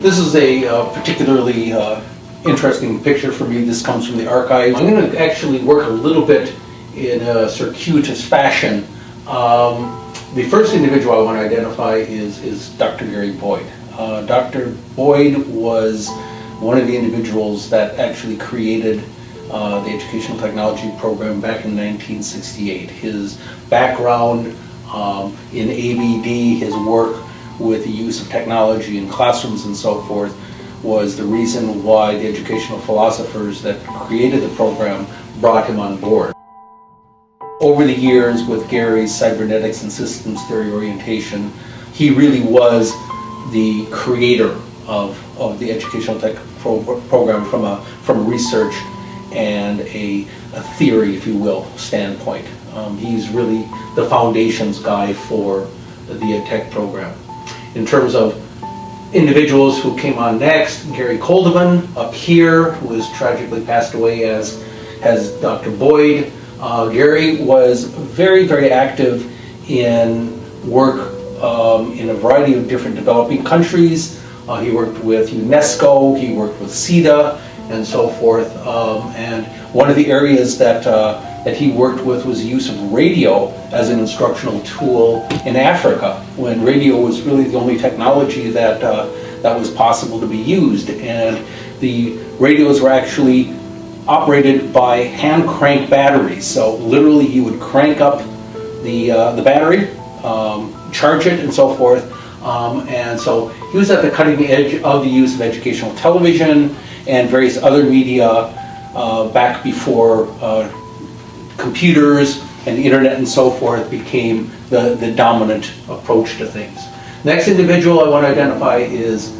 This is a particularly interesting picture for me. This comes from the archive. I'm going to actually work a little bit in a circuitous fashion. The first individual I want to identify is Dr. Gary Boyd. Dr. Boyd was one of the individuals that actually created the Educational Technology Program back in 1968. His background in ABD, his work with the use of technology in classrooms and so forth, was the reason why the educational philosophers that created the program brought him on board. Over the years, with Gary's cybernetics and systems theory orientation, he really was the creator of the educational tech program from a research and a theory, if you will, standpoint. He's really the foundations guy for the EdTech program. In terms of individuals who came on next, Gary Coldovan up here, who has tragically passed away as Dr. Boyd. Gary was very, very active in work in a variety of different developing countries. He worked with UNESCO, he worked with CETA, and so forth. And one of the areas that he worked with was the use of radio as an instructional tool in Africa, when radio was really the only technology that was possible to be used. And the radios were actually operated by hand crank batteries. So literally you would crank up the battery, charge it, and so forth. And so he was at the cutting edge of the use of educational television and various other media back before computers and the internet and so forth became the dominant approach to things. Next individual I want to identify is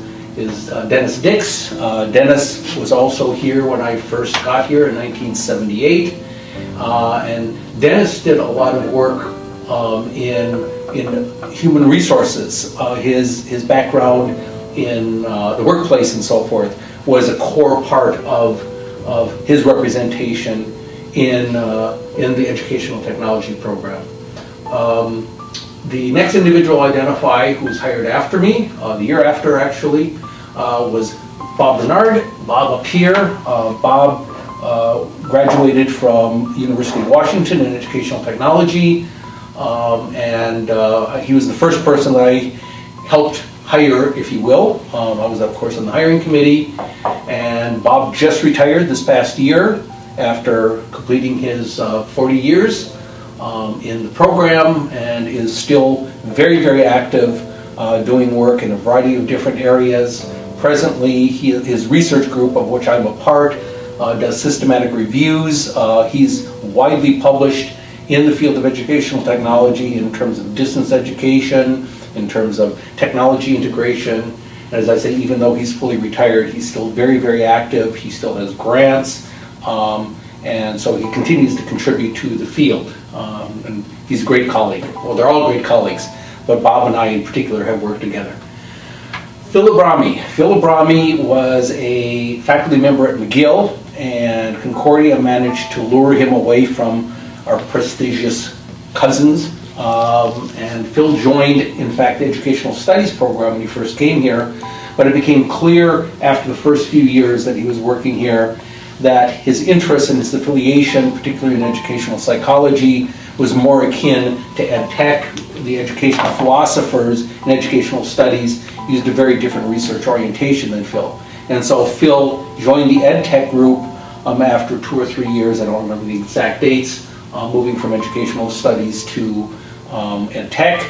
Dennis Dix. Dennis was also here when I first got here in 1978. And Dennis did a lot of work in human resources. His background in the workplace and so forth was a core part of his representation in the educational technology program. The next individual I identify, who was hired after me, the year after actually, was Bob Bernard. Bob up here. Bob graduated from the University of Washington in educational technology, and he was the first person that I helped hire, if you will. I was, of course, on the hiring committee, and Bob just retired this past year after completing his 40 years in the program, and is still very, very active doing work in a variety of different areas. Presently, his research group, of which I'm a part, does systematic reviews. He's widely published in the field of educational technology in terms of distance education, in terms of technology integration. And as I say, even though he's fully retired, he's still very, very active. He still has grants, and so he continues to contribute to the field. And he's a great colleague. Well, they're all great colleagues, but Bob and I in particular have worked together. Phil Abrami. Phil Abrami was a faculty member at McGill, and Concordia managed to lure him away from our prestigious cousins. And Phil joined, in fact, the Educational Studies program when he first came here, but it became clear after the first few years that he was working here that his interest and his affiliation, particularly in educational psychology, was more akin to EdTech. The educational philosophers in educational studies used a very different research orientation than Phil. And so Phil joined the EdTech group after 2 or 3 years, I don't remember the exact dates, moving from educational studies to EdTech.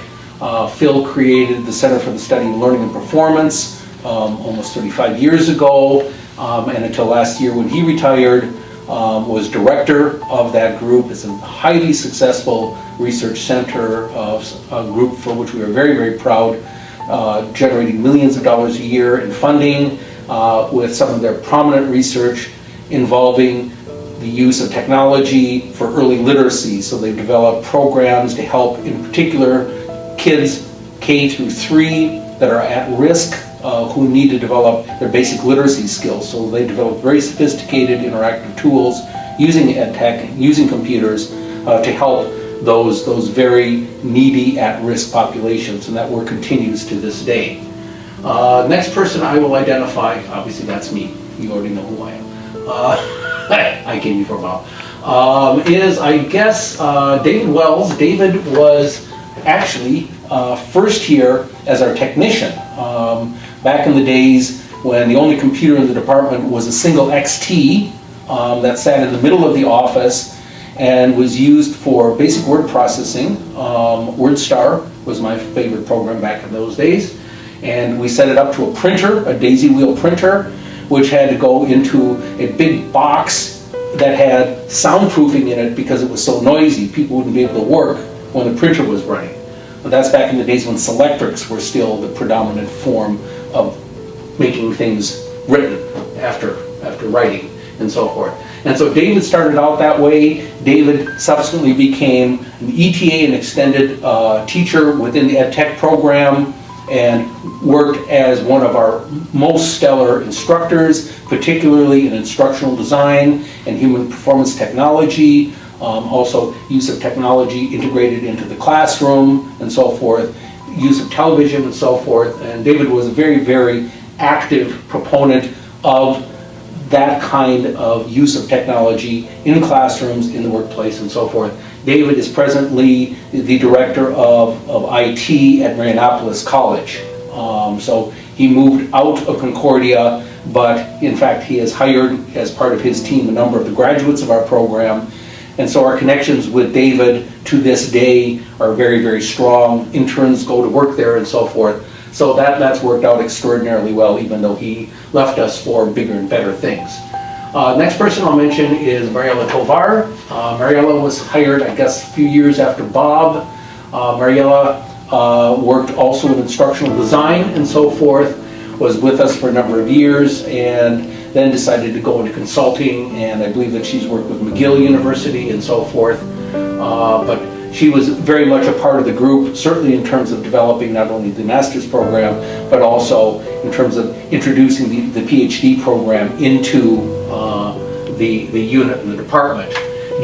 Phil created the Center for the Study of Learning and Performance almost 35 years ago, and until last year when he retired, was director of that group. It's a highly successful research center, a group for which we are very, very proud, generating millions of dollars a year in funding, with some of their prominent research involving the use of technology for early literacy. So they've developed programs to help, in particular, kids K through 3 that are at risk, who need to develop their basic literacy skills. So they develop very sophisticated interactive tools using EdTech, using computers, to help those very needy at-risk populations, and that work continues to this day. Next person I will identify, obviously that's me, you already know who I am. I came before Bob. Is, I guess, David Wells. David was actually first here as our technician. Back in the days when the only computer in the department was a single XT that sat in the middle of the office and was used for basic word processing. WordStar was my favorite program back in those days. And we set it up to a printer, a daisy wheel printer, which had to go into a big box that had soundproofing in it because it was so noisy. People wouldn't be able to work when the printer was running. But that's back in the days when Selectrics were still the predominant form of making things written after writing and so forth. And so David started out that way. David subsequently became an ETA, an extended teacher within the EdTech program, and worked as one of our most stellar instructors, particularly in instructional design and human performance technology, also use of technology integrated into the classroom and so forth, use of television and so forth. And David was a very, very active proponent of that kind of use of technology in classrooms, in the workplace, and so forth. David is presently the director of IT at Marianopolis College. So he moved out of Concordia, but in fact he has hired as part of his team a number of the graduates of our program. And so our connections with David to this day are very, very strong. Interns go to work there and so forth. So that's worked out extraordinarily well, even though he left us for bigger and better things. Next person I'll mention is Mariella Tovar. Mariella was hired, I guess, a few years after Bob. Mariella worked also in instructional design and so forth, was with us for a number of years, and then decided to go into consulting, and I believe that she's worked with McGill University and so forth. But she was very much a part of the group, certainly in terms of developing not only the master's program, but also in terms of introducing the PhD program into the unit in the department.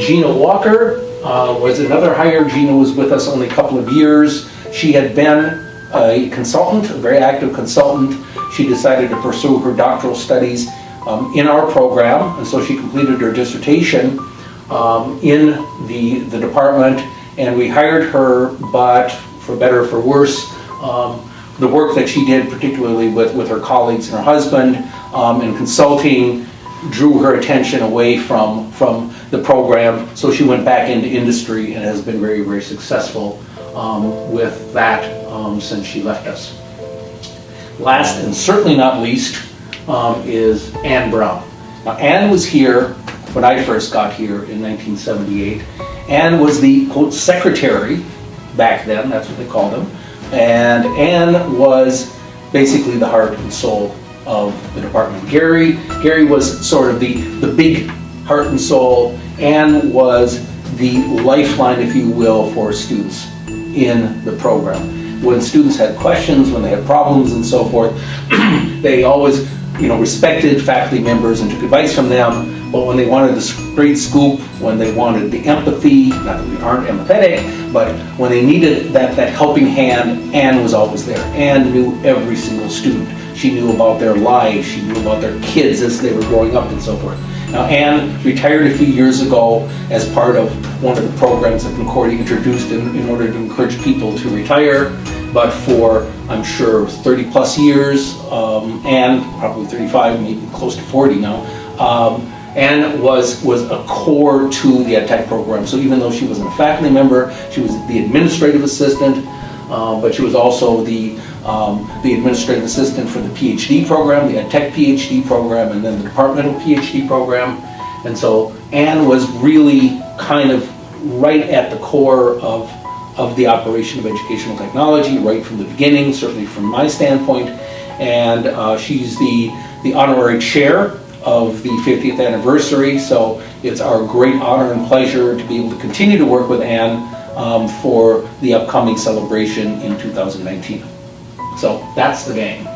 Gina Walker was another hire. Gina was with us only a couple of years. She had been a consultant, a very active consultant. She decided to pursue her doctoral studies in our program, and so she completed her dissertation in the department, and we hired her, but for better or for worse, the work that she did, particularly with her colleagues and her husband in consulting, drew her attention away from the program, so she went back into industry and has been very, very successful with that since she left us. Last and certainly not least is Ann Brown. Now, Ann was here when I first got here in 1978. Ann was the, quote, secretary back then, that's what they called him, and Ann was basically the heart and soul of the department. Gary was sort of the big heart and soul. Ann was the lifeline, if you will, for students in the program. When students had questions, when they had problems and so forth, they always, respected faculty members and took advice from them. But when they wanted the straight scoop, when they wanted the empathy, not that we aren't empathetic, but when they needed that helping hand, Ann was always there. Ann knew every single student. She knew about their lives, she knew about their kids as they were growing up and so forth. Now, Ann retired a few years ago as part of one of the programs that Concordia introduced in order to encourage people to retire, but for, I'm sure, 30 plus years, Ann, probably 35, maybe close to 40 now, Ann was a core to the EdTech program. So even though she wasn't a faculty member, she was the administrative assistant, but she was also the administrative assistant for the PhD program, the EdTech PhD program, and then the departmental PhD program. And so Ann was really kind of right at the core of the operation of educational technology, right from the beginning, certainly from my standpoint. And she's the honorary chair of the 50th anniversary, so it's our great honor and pleasure to be able to continue to work with Ann for the upcoming celebration in 2019. So that's the game.